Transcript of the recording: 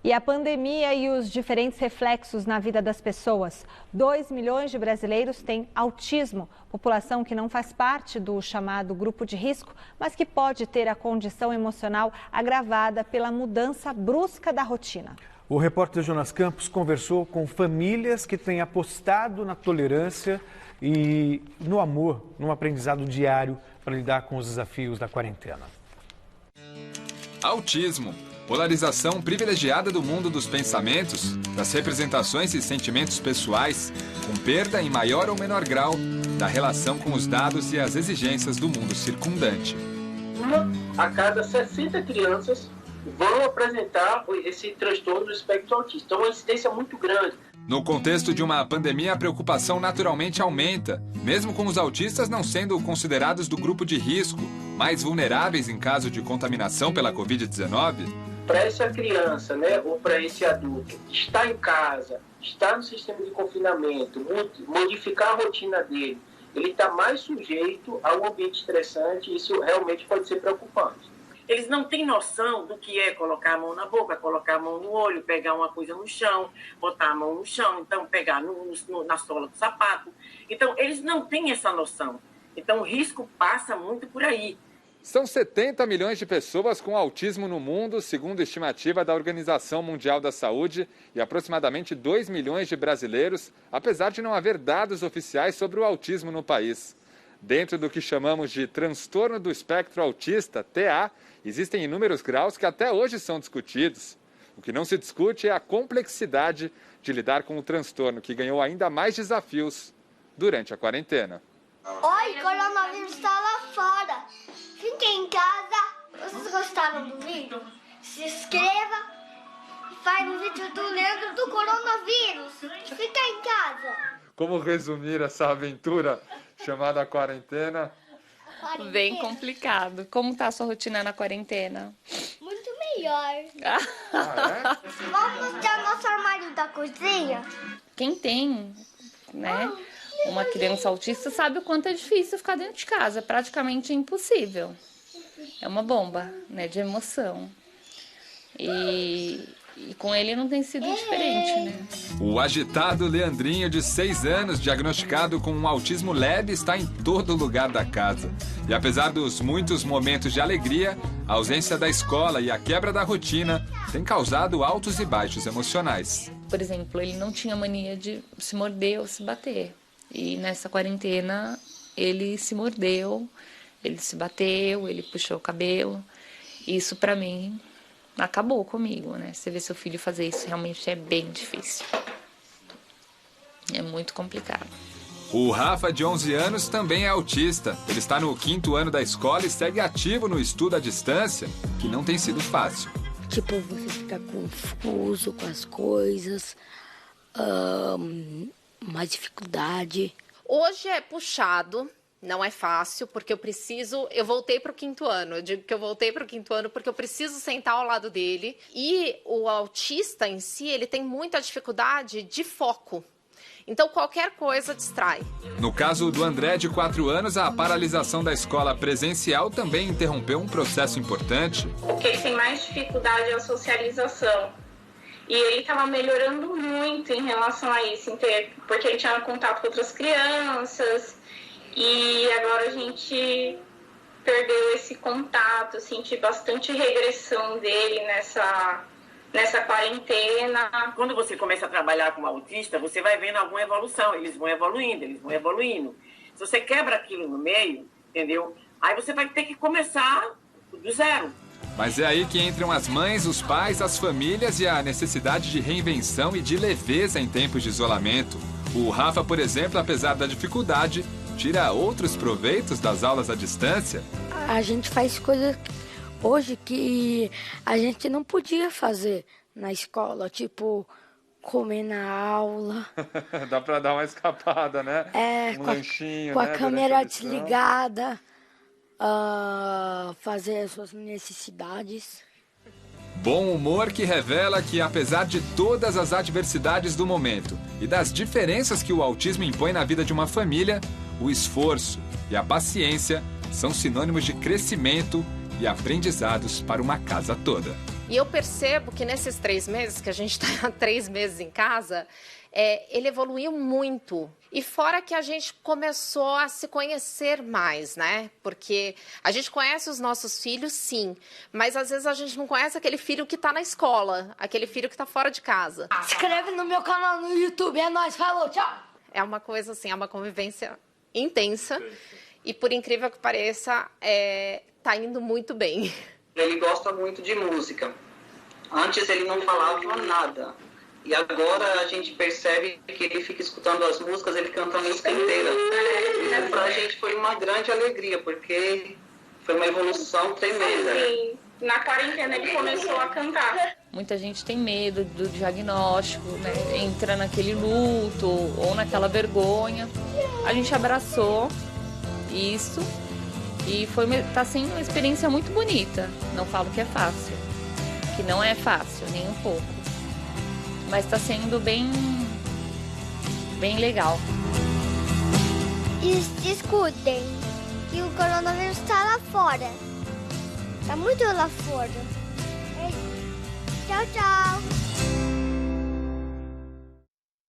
E a pandemia e os diferentes reflexos na vida das pessoas. 2 milhões de brasileiros têm autismo, população que não faz parte do chamado grupo de risco, mas que pode ter a condição emocional agravada pela mudança brusca da rotina. O repórter Jonas Campos conversou com famílias que têm apostado na tolerância e no amor, num aprendizado diário para lidar com os desafios da quarentena. Autismo. Polarização privilegiada do mundo dos pensamentos, das representações e sentimentos pessoais, com perda em maior ou menor grau da relação com os dados e as exigências do mundo circundante. 1 a cada 60 crianças vão apresentar esse transtorno do espectro autista. Então, é uma incidência muito grande. No contexto de uma pandemia, a preocupação naturalmente aumenta, mesmo com os autistas não sendo considerados do grupo de risco, mais vulneráveis em caso de contaminação pela Covid-19. Para essa criança, ou para esse adulto, estar em casa, estar no sistema de confinamento, modificar a rotina dele, ele está mais sujeito a um ambiente estressante e isso realmente pode ser preocupante. Eles não têm noção do que é colocar a mão na boca, colocar a mão no olho, pegar uma coisa no chão, botar a mão no chão, então pegar na sola do sapato. Então, eles não têm essa noção. Então, o risco passa muito por aí. São 70 milhões de pessoas com autismo no mundo, segundo a estimativa da Organização Mundial da Saúde, e aproximadamente 2 milhões de brasileiros, apesar de não haver dados oficiais sobre o autismo no país. Dentro do que chamamos de transtorno do espectro autista, TA, existem inúmeros graus que até hoje são discutidos. O que não se discute é a complexidade de lidar com o transtorno, que ganhou ainda mais desafios durante a quarentena. Oi, coronavírus está lá fora. Fiquem em casa. Vocês gostaram do vídeo? Se inscreva e faz um vídeo do Leandro do coronavírus. Fica em casa. Como resumir essa aventura chamada quarentena? Bem complicado. Como está a sua rotina na quarentena? Muito melhor. Ah, é? Vamos mostrar nosso armário da cozinha? Quem tem, uma criança autista sabe o quanto é difícil ficar dentro de casa. É praticamente impossível. É uma bomba, de emoção. E com ele não tem sido diferente, O agitado Leandrinho, de 6 anos, diagnosticado com um autismo leve, está em todo lugar da casa. E apesar dos muitos momentos de alegria, a ausência da escola e a quebra da rotina tem causado altos e baixos emocionais. Por exemplo, ele não tinha mania de se morder ou se bater. E nessa quarentena, ele se mordeu, ele se bateu, ele puxou o cabelo. Isso, pra mim, acabou comigo, Você vê seu filho fazer isso, realmente é bem difícil. É muito complicado. O Rafa, de 11 anos, também é autista. Ele está no 5º ano da escola e segue ativo no estudo à distância, que não tem sido fácil. Tipo, você fica confuso com as coisas, mais dificuldade. Hoje é puxado. Não é fácil, porque eu voltei para o 5º ano. Eu digo que eu voltei para o 5º ano porque eu preciso sentar ao lado dele. E o autista em si, ele tem muita dificuldade de foco. Então, qualquer coisa distrai. No caso do André, de 4 anos, a paralisação da escola presencial também interrompeu um processo importante. O que ele tem mais dificuldade é a socialização. E ele estava melhorando muito em relação a isso, porque ele tinha contato com outras crianças. E agora a gente perdeu esse contato, senti bastante regressão dele nessa quarentena. Quando você começa a trabalhar com um autista, você vai vendo alguma evolução, eles vão evoluindo. Se você quebra aquilo no meio, entendeu? Aí você vai ter que começar do zero. Mas é aí que entram as mães, os pais, as famílias e a necessidade de reinvenção e de leveza em tempos de isolamento. O Rafa, por exemplo, apesar da dificuldade, tira outros proveitos das aulas à distância. A gente faz coisas hoje que a gente não podia fazer na escola, tipo comer na aula. Dá pra dar uma escapada, né? Com a câmera desligada, fazer as suas necessidades. Bom humor que revela que, apesar de todas as adversidades do momento e das diferenças que o autismo impõe na vida de uma família, o esforço e a paciência são sinônimos de crescimento e aprendizados para uma casa toda. E eu percebo que nesses 3 meses, que a gente está há 3 meses em casa, ele evoluiu muito. E fora que a gente começou a se conhecer mais, né? Porque a gente conhece os nossos filhos, sim. Mas às vezes a gente não conhece aquele filho que está na escola, aquele filho que está fora de casa. Se inscreve no meu canal no YouTube, é nóis, falou, tchau! É uma coisa assim, é uma convivência intensa. E por incrível que pareça, tá indo muito bem. Ele gosta muito de música. Antes ele não falava nada. E agora a gente percebe que ele fica escutando as músicas, ele canta a música inteira. Isso pra gente foi uma grande alegria, porque foi uma evolução tremenda. Sim, na quarentena ele começou a cantar. Muita gente tem medo do diagnóstico, né? Entra naquele luto ou naquela vergonha. A gente abraçou isso e tá sendo uma experiência muito bonita. Não falo que é fácil, que não é fácil, nem um pouco. Mas está sendo bem legal. E escutem que o coronavírus está lá fora. Está muito lá fora. Tchau, tchau.